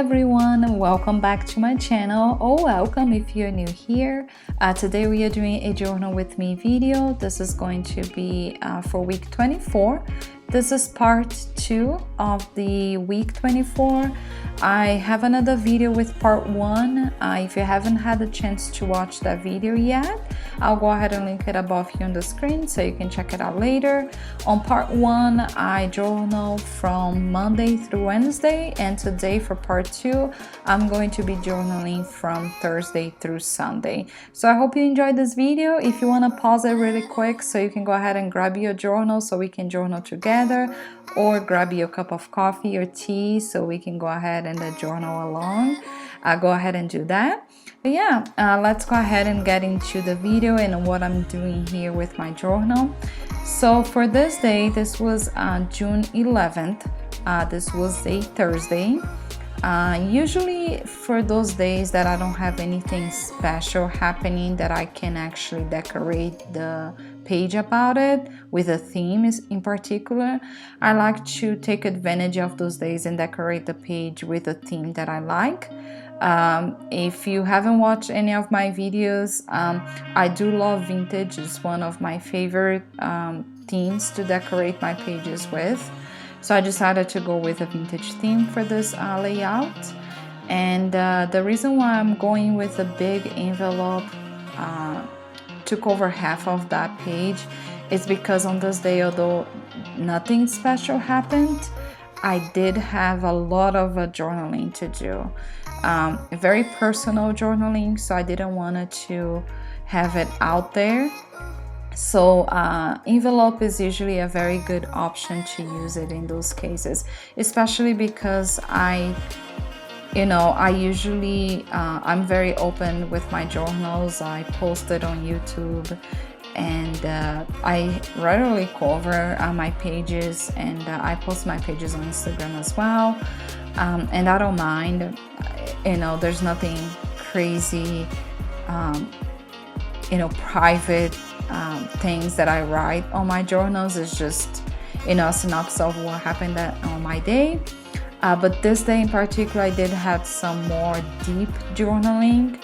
everyone, welcome back to my channel, or welcome if you're new here. Today we are doing a journal with me video. This is going to be for week 24. This is part 2 of the week 24. I have another video with part 1. If you haven't had the chance to watch that video yet, I'll go ahead and link it above here on the screen so you can check it out later. On part 1, I journal from Monday through Wednesday, and today for part 2, I'm going to be journaling from Thursday through Sunday. So I hope you enjoyed this video. If you want to pause it really quick so you can go ahead and grab your journal so we can journal together, or grab your cup of coffee or tea so we can go ahead and journal along. Go ahead and do that. But yeah, let's go ahead and get into the video and what I'm doing here with my journal. So for this day, this was June 11th. This was a Thursday. Usually for those days that I don't have anything special happening that I can actually decorate the page about it with a theme in particular, I like to take advantage of those days and decorate the page with a theme that I like. If you haven't watched any of my videos, I do love vintage. It's one of my favorite themes to decorate my pages with. So I decided to go with a vintage theme for this layout. And the reason why I'm going with a big envelope took over half of that page is because on this day, although nothing special happened, I did have a lot of journaling to do. Very personal journaling, so I didn't want to have it out there. So envelope is usually a very good option to use it in those cases, especially because I'm very open with my journals. I post it on YouTube, and I regularly cover my pages, and I post my pages on Instagram as well. And I don't mind, there's nothing crazy, private things that I write on my journals. Is just a synopsis of what happened on my day. But this day in particular, I did have some more deep journaling,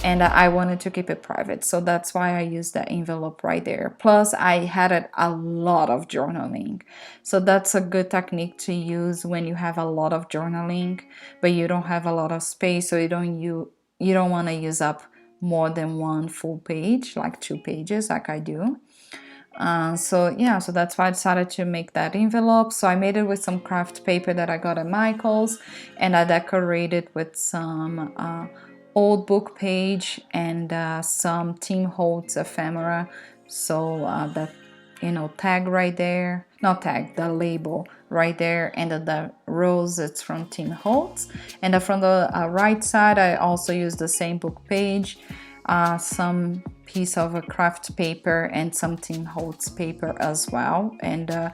and I wanted to keep it private, so that's why I used that envelope right there. Plus I had a lot of journaling, so that's a good technique to use when you have a lot of journaling but you don't have a lot of space, so you don't want to use up more than one full page, like 2 pages like I do. So that's why I decided to make that envelope. So I made it with some craft paper that I got at Michael's, and I decorated with some old book page and some Tim Holtz ephemera. So that tag right there, not tag, the label right there, and the rose, it's from Tim Holtz. And from the right side, I also used the same book page, some piece of a craft paper and some Tim Holtz paper as well, and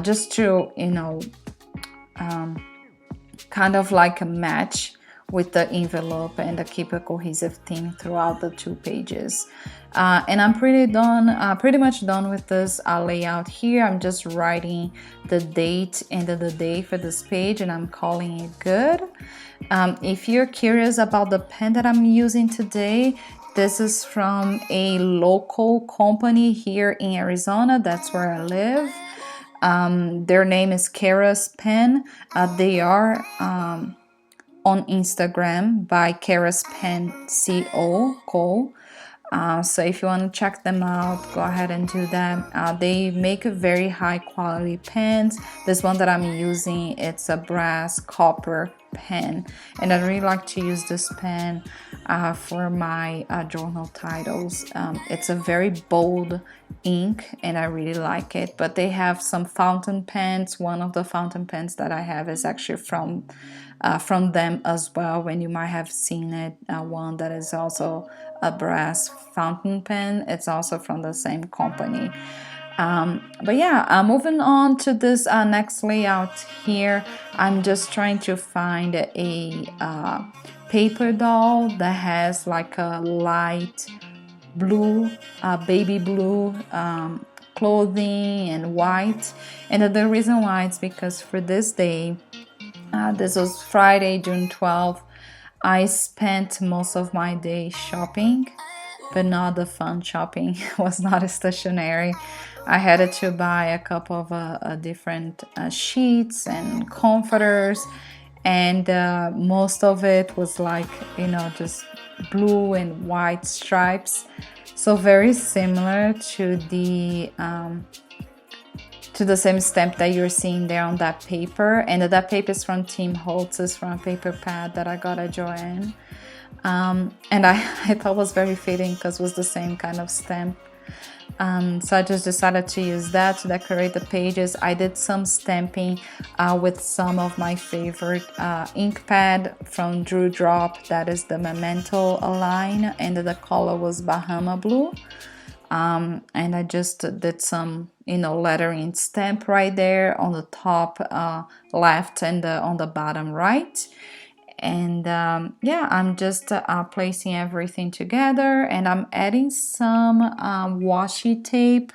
just to kind of like a match with the envelope and keep a cohesive theme throughout the 2 pages. And I'm pretty much done with this layout here. I'm just writing the date and the day for this page, and I'm calling it good. If you're curious about the pen that I'm using today, this is from a local company here in Arizona. That's where I live. Their name is Kara's Pen. They are on Instagram by Kara's Pen Co. So if you want to check them out, go ahead and do that. They make a very high quality pens. This one that I'm using, it's a brass copper pen, and I really like to use this pen for my journal titles. It's a very bold ink, and I really like it. But they have some fountain pens. One of the fountain pens that I have is actually from them as well, when you might have seen it. One that is also a brass fountain pen, it's also from the same company. But yeah, moving on to this next layout here, I'm just trying to find a paper doll that has like a light blue, baby blue clothing and white. And the reason why is because for this day This was Friday, June 12th. I spent most of my day shopping, but not the fun shopping. It was not stationary. I had to buy a couple of different sheets and comforters, and most of it was like, you know, just blue and white stripes. So very similar to the same stamp that you're seeing there on that paper. And that paper is from Tim Holtz, it's from a paper pad that I got at Joann. And I thought was very fitting because it was the same kind of stamp. So I just decided to use that to decorate the pages. I did some stamping with some of my favorite ink pad from Drew Drop. That is the Memento line, and the color was Bahama Blue. And I just did some, you know, lettering stamp right there on the top left and on the bottom right. And yeah, I'm just placing everything together, and I'm adding some washi tape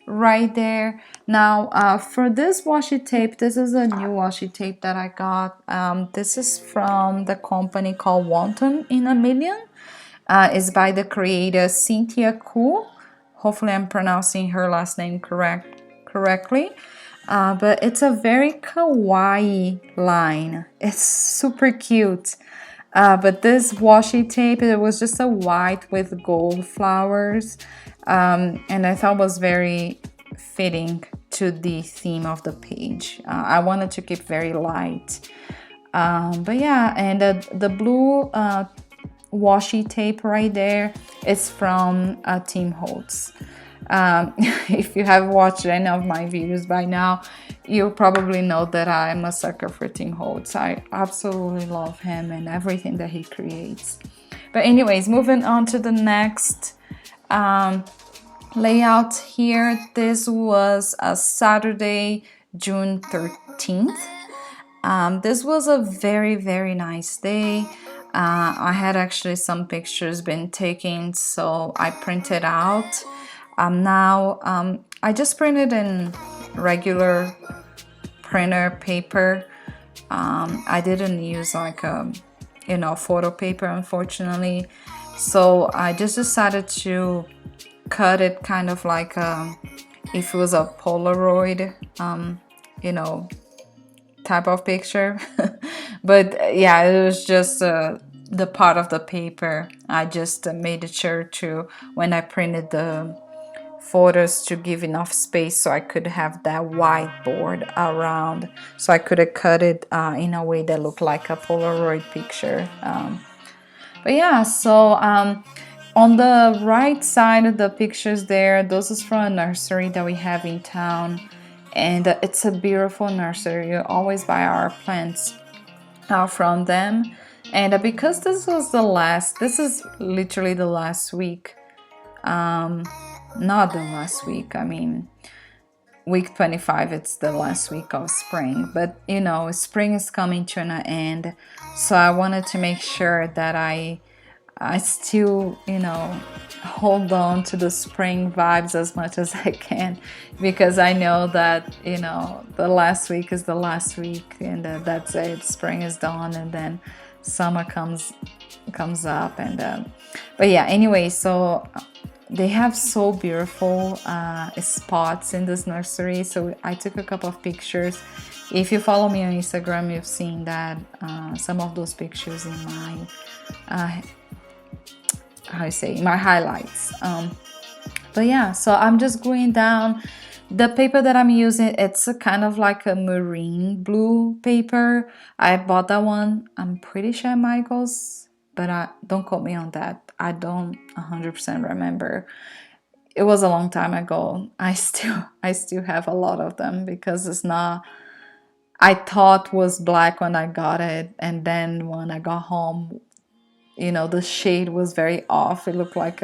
right there. Now for this washi tape, this is a new washi tape that I got. This is from the company called Wanton in a Million. It's by the creator Cynthia Koo. Hopefully I'm pronouncing her last name correctly. But it's a very kawaii line. It's super cute. But this washi tape, it was just a white with gold flowers. And I thought was very fitting to the theme of the page. I wanted to keep very light. But yeah, and the blue washi tape right there is from Tim Holtz. If you have watched any of my videos by now, you probably know that I'm a sucker for Tim Holtz. I absolutely love him and everything that he creates. But anyways, moving on to the next layout here. This was a Saturday, June 13th. This was a very, very nice day. I had actually some pictures been taken, so I printed out. I just printed in regular printer paper. I didn't use like a, you know, photo paper, unfortunately. So I just decided to cut it kind of like if it was a Polaroid, you know, type of picture. But yeah, it was just the part of the paper. I just made sure to, when I printed the photos, to give enough space so I could have that whiteboard around, so I could have cut it in a way that looked like a Polaroid picture. But yeah, so on the right side of the pictures there, those is from a nursery that we have in town, and it's a beautiful nursery. You always buy our plants from them. And because this is literally the last week, not the last week, I mean week 25, it's the last week of spring, but you know, spring is coming to an end, so I wanted to make sure that I still, you know, hold on to the spring vibes as much as I can, because I know that, you know, the last week is the last week, and that's it. Spring is done, and then summer comes up, and but yeah, anyway, so they have so beautiful spots in this nursery, so I took a couple of pictures. If you follow me on Instagram, you've seen that some of those pictures in my my highlights. But yeah, so I'm just going down. The paper that I'm using, it's a kind of like a marine blue paper. I bought that one, I'm pretty sure Michael's, but don't quote me on that. I don't 100% remember. It was a long time ago. I still have a lot of them, because it's not, I thought was black when I got it, and then when I got home, you know, the shade was very off. It looked like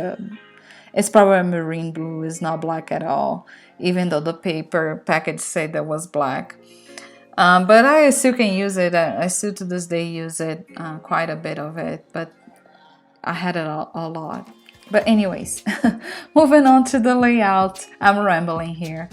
it's probably a marine blue. It's not black at all, even though the paper package said that was black. But I still can use it. I still to this day use it, quite a bit of it, but I had it a lot. But anyways, moving on to the layout. I'm rambling here.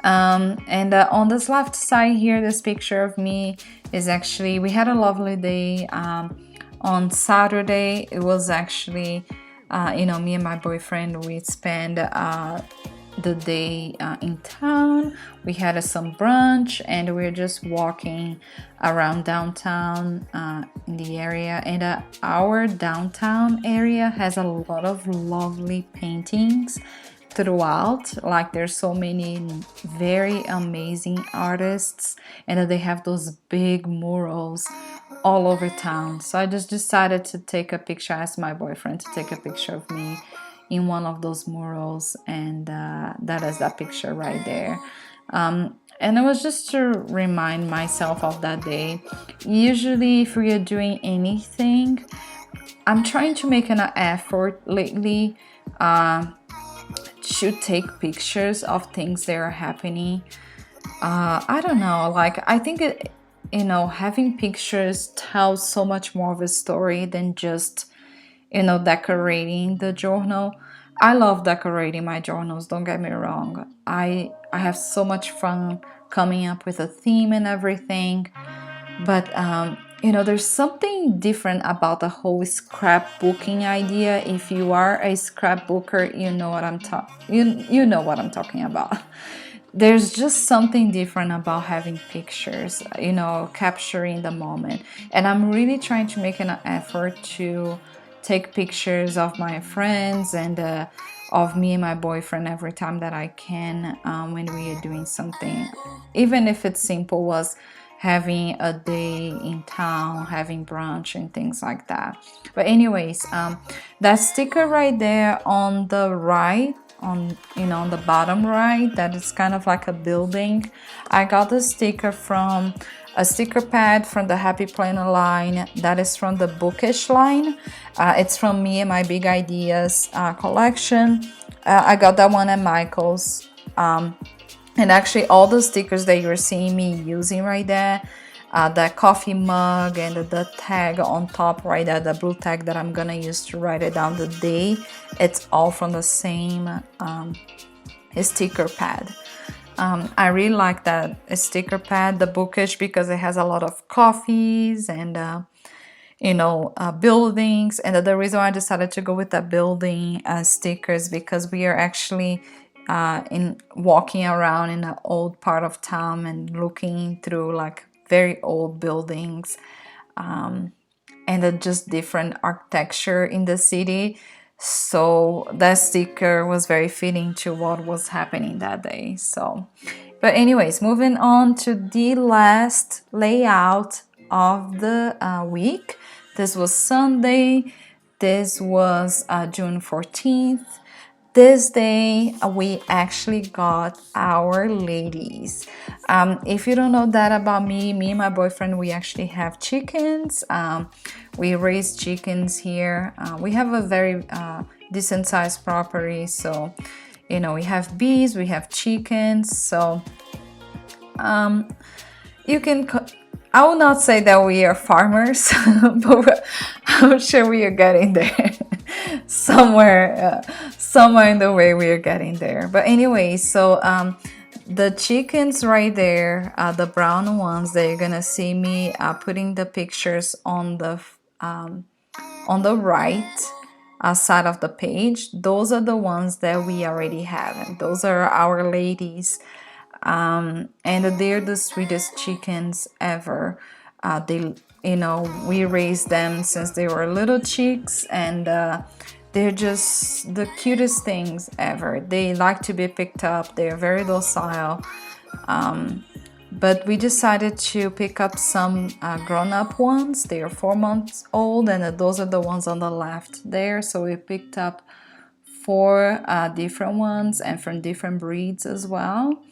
And on this left side here, this picture of me is actually, we had a lovely day on Saturday. It was actually, me and my boyfriend, we spent the day in town. We had some brunch and we were just walking around downtown in the area. And our downtown area has a lot of lovely paintings throughout. Like, there's so many very amazing artists, and they have those big murals all over town. So I just decided to take a picture. I asked my boyfriend to take a picture of me in one of those murals, and that is that picture right there. And it was just to remind myself of that day. Usually if we are doing anything, I'm trying to make an effort lately to take pictures of things that are happening. I don't know, like, I think having pictures tells so much more of a story than just decorating the journal. I love decorating my journals, don't get me wrong. I have so much fun coming up with a theme and everything, but there's something different about the whole scrapbooking idea. If you are a scrapbooker, you know what I'm talking about. There's just something different about having pictures, capturing the moment. And I'm really trying to make an effort to take pictures of my friends and of me and my boyfriend every time that I can, when we are doing something, even if it's simple, was having a day in town, having brunch and things like that. But anyways, that sticker right there on the right, on the bottom right, that is kind of like a building. I got the sticker from a sticker pad from the Happy Planner line. That is from the Bookish line. It's from Me and My Big Ideas collection. I got that one at Michael's. And actually all the stickers that you're seeing me using right there, that coffee mug and the tag on top right there, the blue tag that I'm gonna use to write it down the day, it's all from the same sticker pad. I really like that sticker pad, the Bookish, because it has a lot of coffees and buildings. And the reason why I decided to go with that building stickers, because we are actually in walking around in an old part of town and looking through like very old buildings, and just different architecture in the city. So that sticker was very fitting to what was happening that day. So, but anyways, moving on to the last layout of the week. This was Sunday. This was June 14th. This day we actually got our ladies. If you don't know that about me and my boyfriend, we actually have chickens. We raise chickens here. We have a very decent sized property, so we have bees, we have chickens. So you can I will not say that we are farmers, but I'm sure we are getting there. somewhere in the way we are getting there. But anyway, so the chickens right there, the brown ones that you're gonna see me putting the pictures on the right side of the page, those are the ones that we already have, and those are our ladies. And they're the sweetest chickens ever. We raised them since they were little chicks, and they're just the cutest things ever. They like to be picked up. They're very docile. But we decided to pick up some grown-up ones. They are 4 months old, and those are the ones on the left there. So we picked up 4 different ones and from different breeds as well.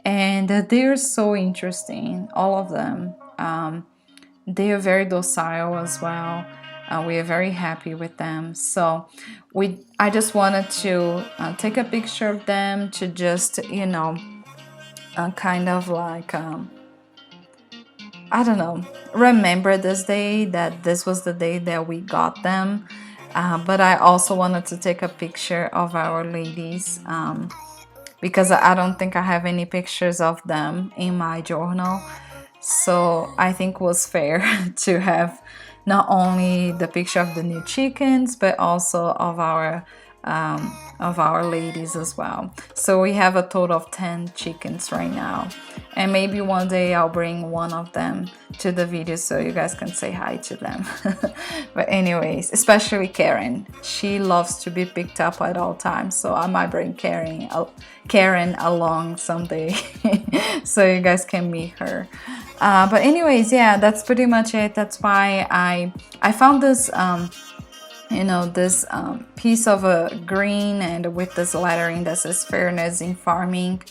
And they're so interesting, all of them. They are very docile as well. We are very happy with them. So I just wanted to take a picture of them to just, kind of like, I don't know, remember this day, that this was the day that we got them. But I also wanted to take a picture of our ladies. because I don't think I have any pictures of them in my journal. So I think it was fair to have not only the picture of the new chickens, but also of our ladies as well. So we have a total of 10 chickens right now, and maybe one day I'll bring one of them to the video so you guys can say hi to them. But anyways, especially Karen, she loves to be picked up at all times, so I might bring Karen along someday so you guys can meet her. But anyways, yeah, that's pretty much it. That's why I found this this piece of a green and with this lettering that says fairness in farming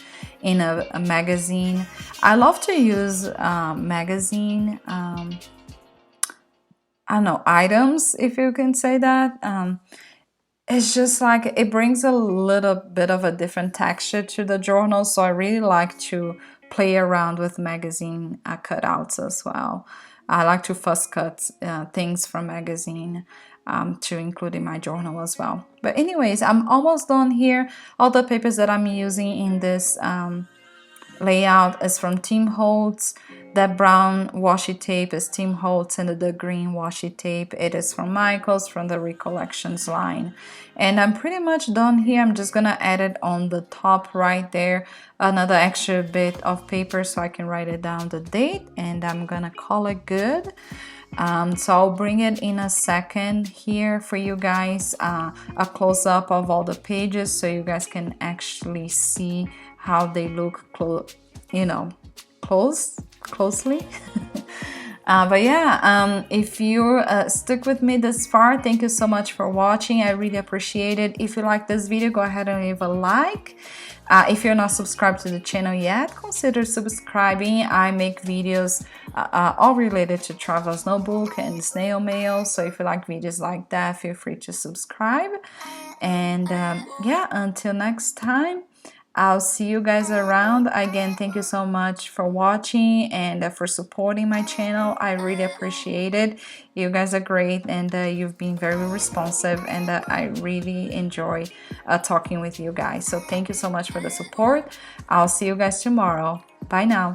in a magazine. I love to use magazine I don't know, items, if you can say that. It's just like it brings a little bit of a different texture to the journal, so I really like to play around with magazine cutouts as well. I like to fuss cut things from magazine to include in my journal as well. But anyways, I'm almost done here. All the papers that I'm using in this layout is from Tim Holtz. That brown washi tape is Tim Holtz, and the green washi tape, it is from Michaels from the Recollections line. And I'm pretty much done here. I'm just gonna add it on the top right there, another extra bit of paper so I can write it down, the date, and I'm gonna call it good. So I'll bring it in a second here for you guys, a close-up of all the pages so you guys can actually see how they look closely. But yeah, if you stuck with me this far, thank you so much for watching. I really appreciate it. If you like this video, go ahead and leave a like. If you're not subscribed to the channel yet, consider subscribing. I make videos all related to Travel's Notebook and snail mail, so if you like videos like that, feel free to subscribe. And yeah, until next time, I'll see you guys around. Again, thank you so much for watching and for supporting my channel. I really appreciate it. You guys are great, and you've been very responsive, and I really enjoy talking with you guys. So thank you so much for the support. I'll see you guys tomorrow. Bye now.